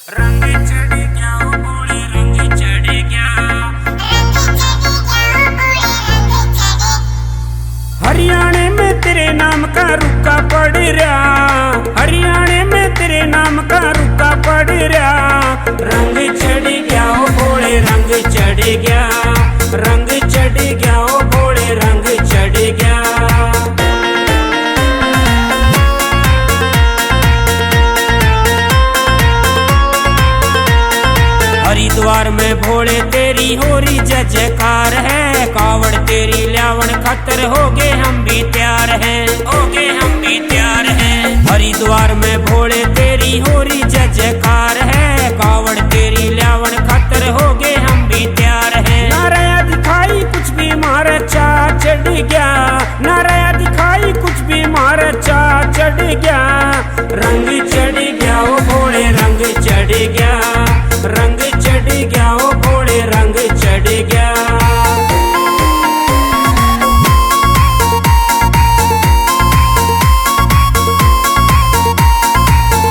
रंग चढ़ गया ओ बोले रंग चढ़ गया। हरियाणे में तेरे नाम का रुका पड़ रहा, हरियाणे में तेरे नाम का रुका पड़ रहा। रंग चढ़ गया ओ बोले रंग चढ़ गया, रंग चढ़ गया ओ बोले रंग चढ़ गया। हरिद्वार में भोले तेरी हो रही जय जयकार है। कावड़ तेरी ल्यावण खातर हो गए हम भी तैयार हैं, हो गए हम भी तैयार हैं। हरिद्वार में भोले तेरी हो रही जय जयकार है। कावड़ तेरी ल्यावण खातर हो गए हम भी तैयार हैं। नाराया दिखाई कुछ भी मारा चा चढ़ गया, नाराया दिखाई कुछ भी मारा चा चढ़ गया। रंग चढ़ गया ओ भोले रंग चढ़ गया, रंग चढ़ गया ओ भोले रंग चढ़ गया।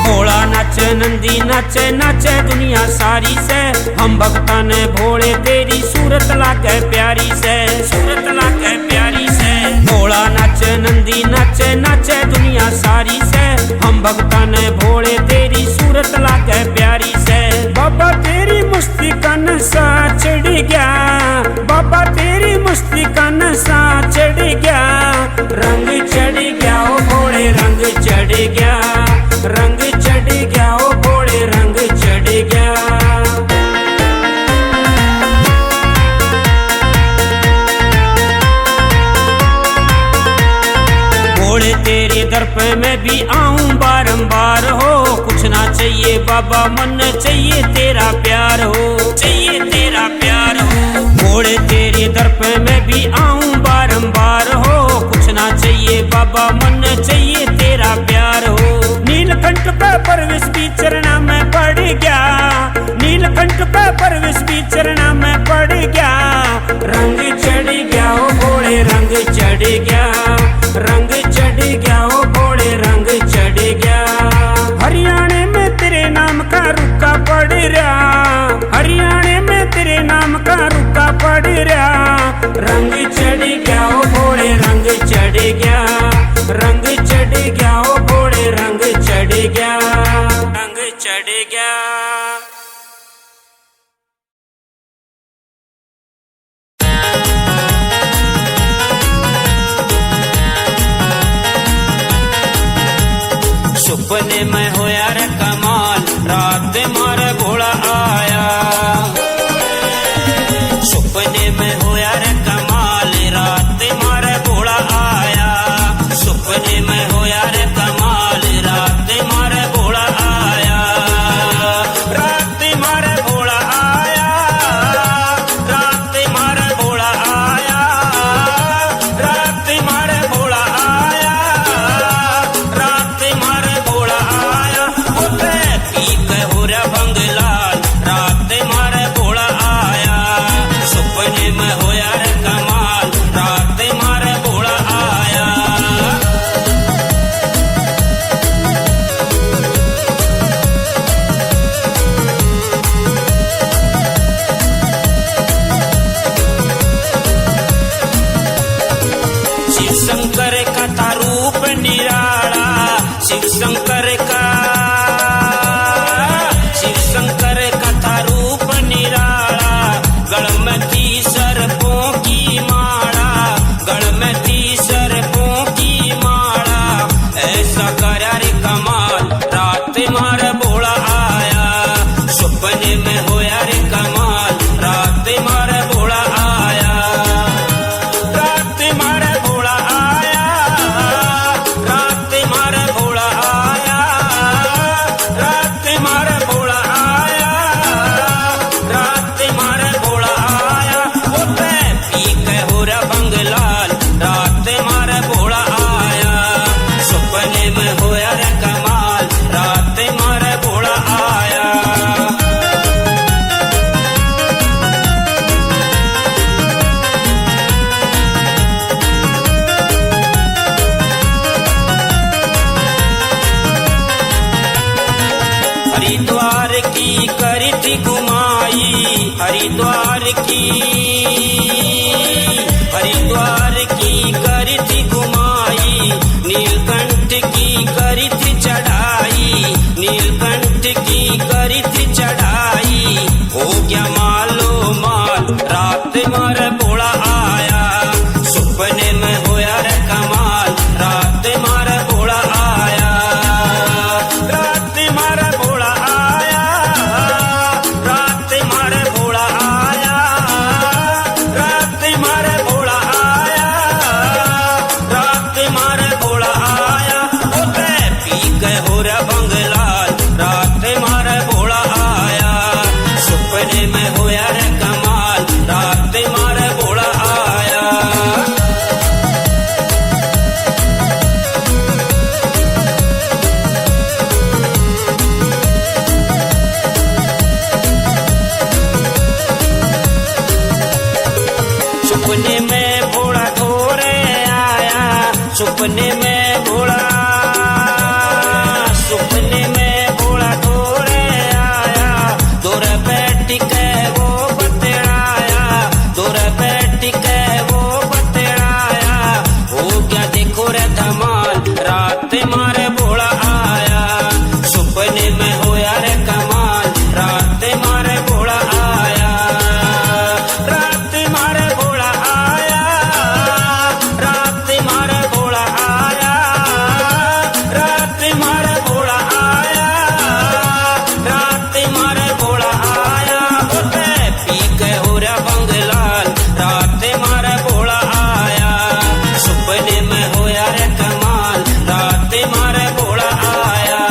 भोला नाचे नंदी नाचे नाचे दुनिया सारी से। हम भक्ता ने भोले तेरी सूरत लागे प्यारी से, सूरत लागे प्यारी से। भोला नाचे नंदी नाचे नाचे दुनिया सारी से। हम भक्ता ने भोले तेरी सूरत लागे प्यारी से। बाबा तेरी मस्ती का नशा चढ़ गया, बाबा तेरी मस्ती का नशा चढ़ गया। रंग चढ़ गया ओ भोले रंग चढ़ गया, रंग चढ़ गया ओ भोले रंग चढ़ गया। भोले तेरे दर पे मैं भी आऊं बारंबार हो। कुछ ना चाहिए बाबा मन चाहिए तेरा प्यार हो, चाहिए तेरा प्यार हो। भोले तेरे दर पे मैं भी आऊं बारंबार हो। कुछ ना चाहिए बाबा मन चाहिए तेरा प्यार हो। नीलकंठ का परवेश भी चरणा में पड़ गया, नीलकंठ का परवेश भी चरणा में पड़ गया। रंग चढ़ गया ओ भोले रंग चढ़ गया, रंग चढ़ गया ओ भोले रंग चढ़ गया। हरियाणे में तेरे नाम का रुका पड़ रहा, हरियाणे में तेरे नाम का रुका पड़ रहा। रंग चढ़ गया ओ भोले रंग चढ़ गया, रंग चढ़ गया ओ भोले रंग चढ़ गया, रंग चढ़ गया। सपने में होया रे कमाल, रात मारे भोला आया। सपने में होया रे कमाल, रात मारे भोला आया। सपने में होया रे कमाल, रात मारे भोला आया। रात मारे भोला आया, रात मारे भोला आया, रात मारे भोला आया, रात मारे भोला आया। पी के हो रे बंगलाल, रात मारे भोला आया। सपने में होया रे कमाल, रात मारे भोला आया। शिव शंकर का था रूप निराला, शिव शंकर का, शिव शंकर का था रूप निराला। गढ़ में थी सर्पों की माला, गढ़ में थी सर्पों की माला। ऐसा करा रे कमाल, रात मारे भोला आया। सपने में होया रे कमाल, रात मारे भोला आया। रात मारे भोला आया, रात मारे भोला आया, हरिद्वार की करी थी घुमाई, नीलकंठ की करी थी चढ़ाई, नीलकंठ की करी थी चढ़ाई। हो गया मालो माल, रात मार भोला आया, सुपने में होया रे कमाल, रात मार भोला आया, रात मार भोला आया, रात मार भोला आया, रात मार भोला आया, रात मार भोला आया। होते पी गए हो रे बंगलाल, रात मार भोला आया, सुपने में होया रे कमाल, रात मार भोला आया। सुपने में भोला थोरे आया, सुपने में भोला, सुपने में भोला थोरे आया, दूर बैठ के वो बतलाया, दूर बैठ के वो बतलाया। हो गया देखो रे धमाल, रात मारे भोला आया, सुपने में होया रे कमाल, रात मारे भोला आया, रात मारे भोला आया, रात मारे भोला आया, रात मारे भोला आया, रात मारे भोला आया। होते पी के हो रे बंगलाल, रात मारे भोला आया, सुपने में होया रे कमाल, रात मारे भोला आया।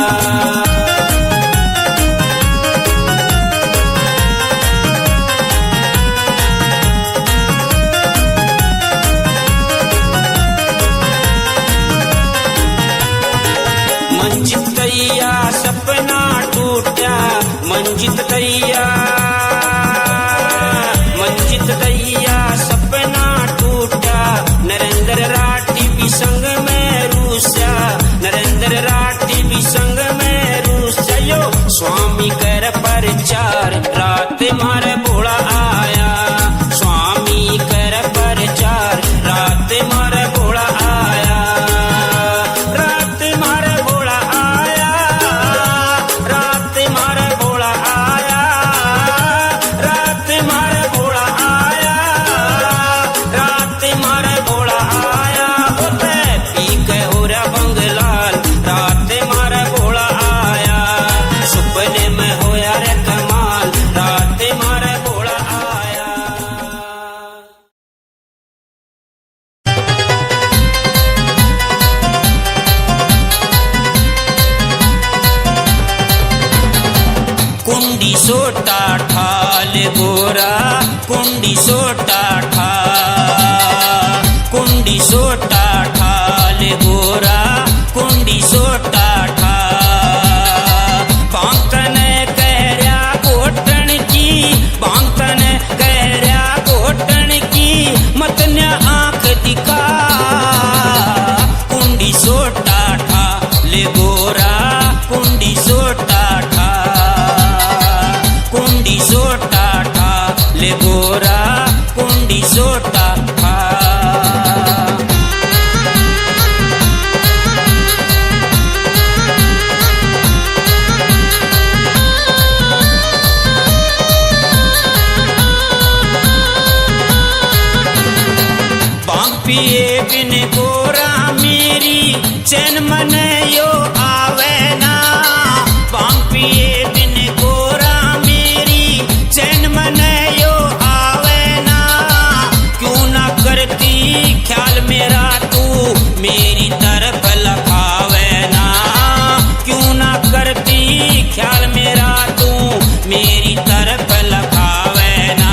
मंजित दैया सपना टूटा, मंजित दैया, मंजित दैया सपना टूटा, नरेंद्र राठी भी संग में रूसा, नरेंद्र राठी भी संग में रूसा। यो स्वामी कर प्रचार, रात मारे भोला आया, स्वामी कर प्रचार, रात मारे भोला आया, रात मारे भोला आया, रात मारे भोला आया, रात मारे भोला आया, रात मारे भोला आया। होते पी के हो रे बंगलाल, रात मारे भोला आया, सुपने में होया रे कमाल, रात मारे भोला आया। कुंडी सोटा ठाल गोरा, कुंडी सोटा ठा, कुंडी सोटा ठाल गोरा, कुंडी सोटा ठा। बांकन कहरिया घोटन की, बांकन कहरिया घोटन की, मतन्या आंख दिखा, कुंडी सोटा ठा ले गोरा, कुंडी सोटा ठा, कुंडी सोटा ठा ले गोरा, कुंडी सोटा ठा। बांग पिए बिन गोरा मेरी चैन मन यो आवे ना, बांग पिए बिन गोरा मेरी चैन मन यो आवे ना। क्यों ना करती ख्याल मेरा तू मेरी तरफ लखावे ना, क्यों ना करती ख्याल मेरा तू मेरी तरफ लखावे ना।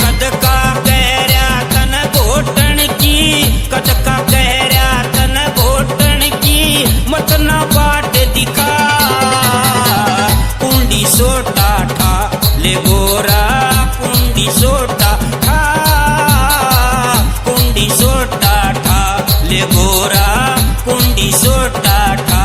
कद का कहरिया तन घोटन की, कद का कहरिया तन घोटन की, मत ना बाट दिखा, कुंडी सोटा ठा ले गोरा, कुंडी सोटा ठा, कुंडी सोटा ठा ले गोरा, कुंडी सोटा ठा।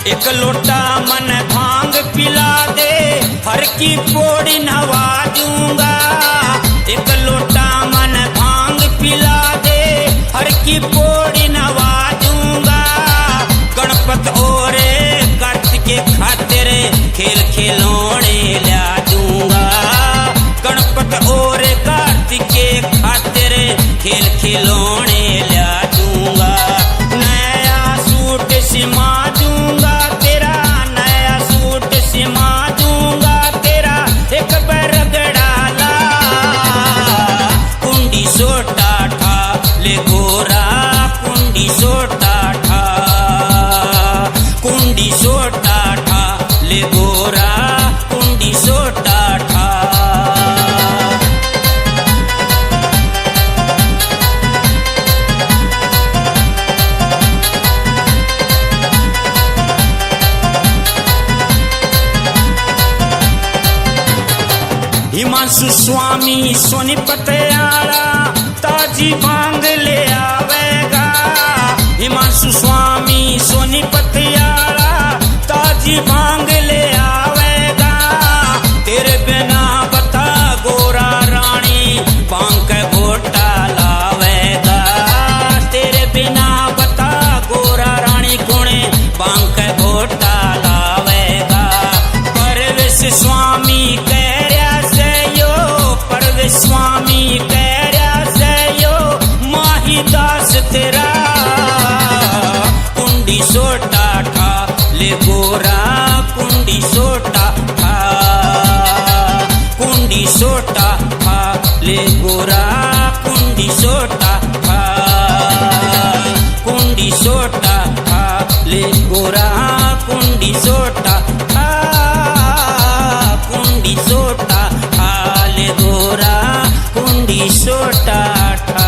एक लोटा मन भांग पिला दे, हर की पौड़ी नवा दूंगा। एक लोटा मन भांग पिला दे, हर की पौड़ी नवा दूंगा। गणपत और कार्तिक के खातिर खेल खिलौने ला दूंगा। गणपत और कार्तिक के खातिर खेल खिलौने ला दूंगा। नया सूट सिमा दूंगा तेरा, नया सूट सिमा दूंगा तेरा, एक बरगड़ा ला। कुंडी सोटा ठा ले गोरा, कुंडी सोटा ठा, कुंडी सोटा ठा ले गोरा, कुंडी सोटा ठा। हिमांशु स्वामी सोनीपत आला ताजी भांग ले आवेगा। हिमांशु स्वामी सोनीपत आला ताजी भांग ले आवेगा। तेरे बिना बता गोरा रानी भांग के घोटा लावेगा। तेरे बिना बता गोरा रानी कोने भांग के घोटा लावेगा। परवेश स्वामी स्वामी कह रहा से यो माही दास तेरा। कुंडी सोटा ठा ले गोरा, कुंडी सोटा ठा, कुंडी सोटा ठा ले गोरा, कुंडी सोटा ठा, कुंडी सोटा ठा ले गोरा, कुंडी सोटा ठा, कुंडी सोटा ठा ले गोरा, कुंडी सोटा ठा।